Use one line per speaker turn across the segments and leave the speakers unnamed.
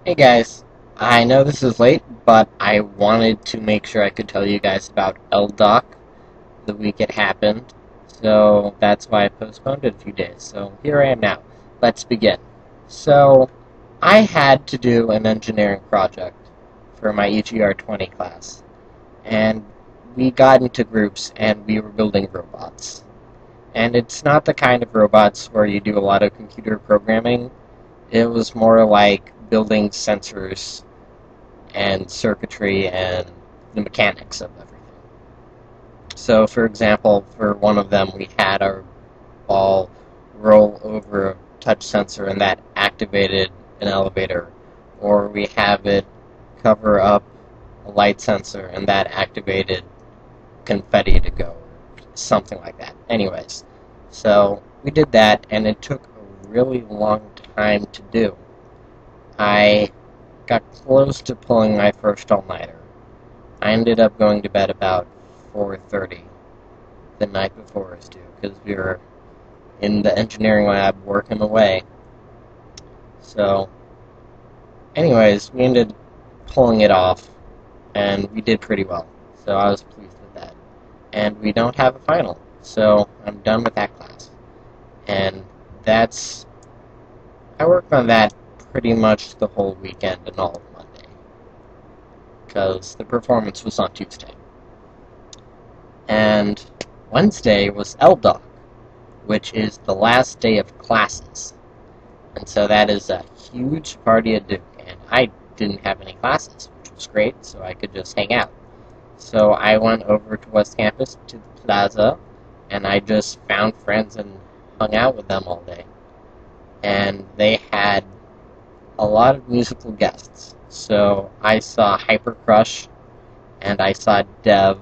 Hey guys, I know this is late, but I wanted to make sure I could tell you guys about LDOC the week it happened, so that's why I postponed it a few days. So here I am now. Let's begin. So, I had to do an engineering project for my EGR 20 class, and we got into groups and we were building robots. And it's not the kind of robots where you do a lot of computer programming. It was more like building sensors and circuitry and the mechanics of everything. So, for example, for one of them, we had our ball roll over a touch sensor and that activated an elevator. Or we have it cover up a light sensor and that activated confetti to go, or something like that. Anyways, so we did that and it took a really long time to do. I got close to pulling my first all-nighter. I ended up going to bed about 4:30 the night before us due, because we were in the engineering lab working away. So, anyways, we ended pulling it off, and we did pretty well. So I was pleased with that. And we don't have a final, so I'm done with that class. And that's... I worked on that pretty much the whole weekend and all of Monday, because the performance was on Tuesday. And Wednesday was LDOC, which is the last day of classes. And so that is a huge party at Duke, and I didn't have any classes, which was great, so I could just hang out. So I went over to West Campus to the plaza, and I just found friends and hung out with them all day. And they had a lot of musical guests. So I saw Hyper Crush, and I saw Dev,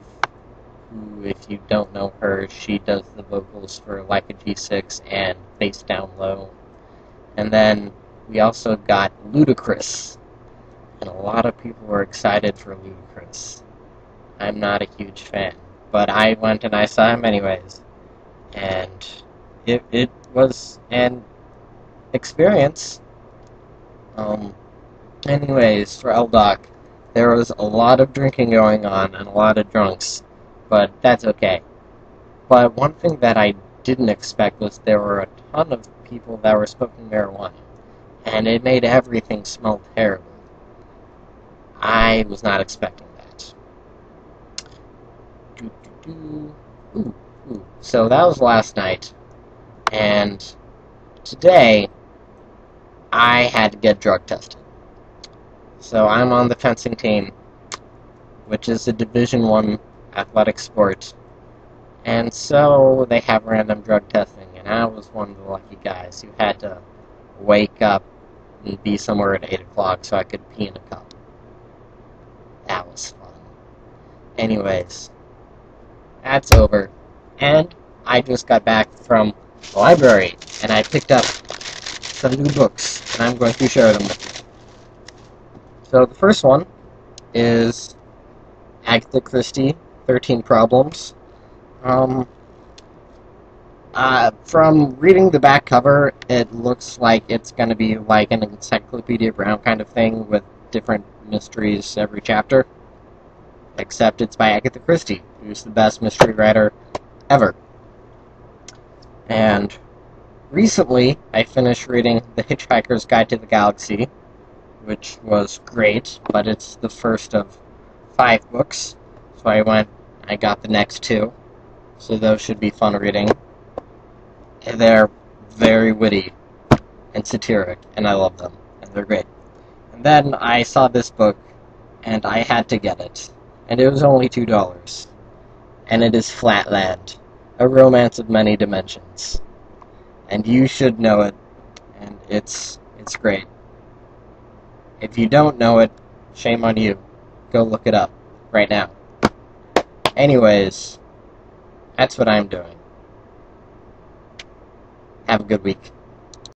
who, if you don't know her, she does the vocals for Like a G6 and Face Down Low. And then we also got Ludacris, and a lot of people were excited for Ludacris. I'm not a huge fan, but I went and I saw him anyways, and it was an experience. Anyways, for LDOC, there was a lot of drinking going on and a lot of drunks, but that's okay. But one thing that I didn't expect was there were a ton of people that were smoking marijuana, and it made everything smell terrible. I was not expecting that. Ooh. So that was last night, and today I had to get drug tested. So I'm on the fencing team, which is a Division I athletic sport. And so they have random drug testing, and I was one of the lucky guys who had to wake up and be somewhere at 8 o'clock so I could pee in a cup. That was fun. Anyways, that's over. And I just got back from the library, and I picked up some new books, and I'm going to share them with you. So the first one is Agatha Christie, 13 Problems. From reading the back cover, it looks like it's going to be like an Encyclopedia Brown kind of thing with different mysteries every chapter. Except it's by Agatha Christie, who's the best mystery writer ever. And recently, I finished reading The Hitchhiker's Guide to the Galaxy, which was great, but it's the first of 5 books. So I got the next 2. So those should be fun reading. And they're very witty and satiric, and I love them, and they're great. And then I saw this book, and I had to get it. And it was only $2. And it is Flatland, a romance of many dimensions. And you should know it, and it's great. If you don't know it, shame on you. Go look it up right now. Anyways, that's what I'm doing. Have a good week.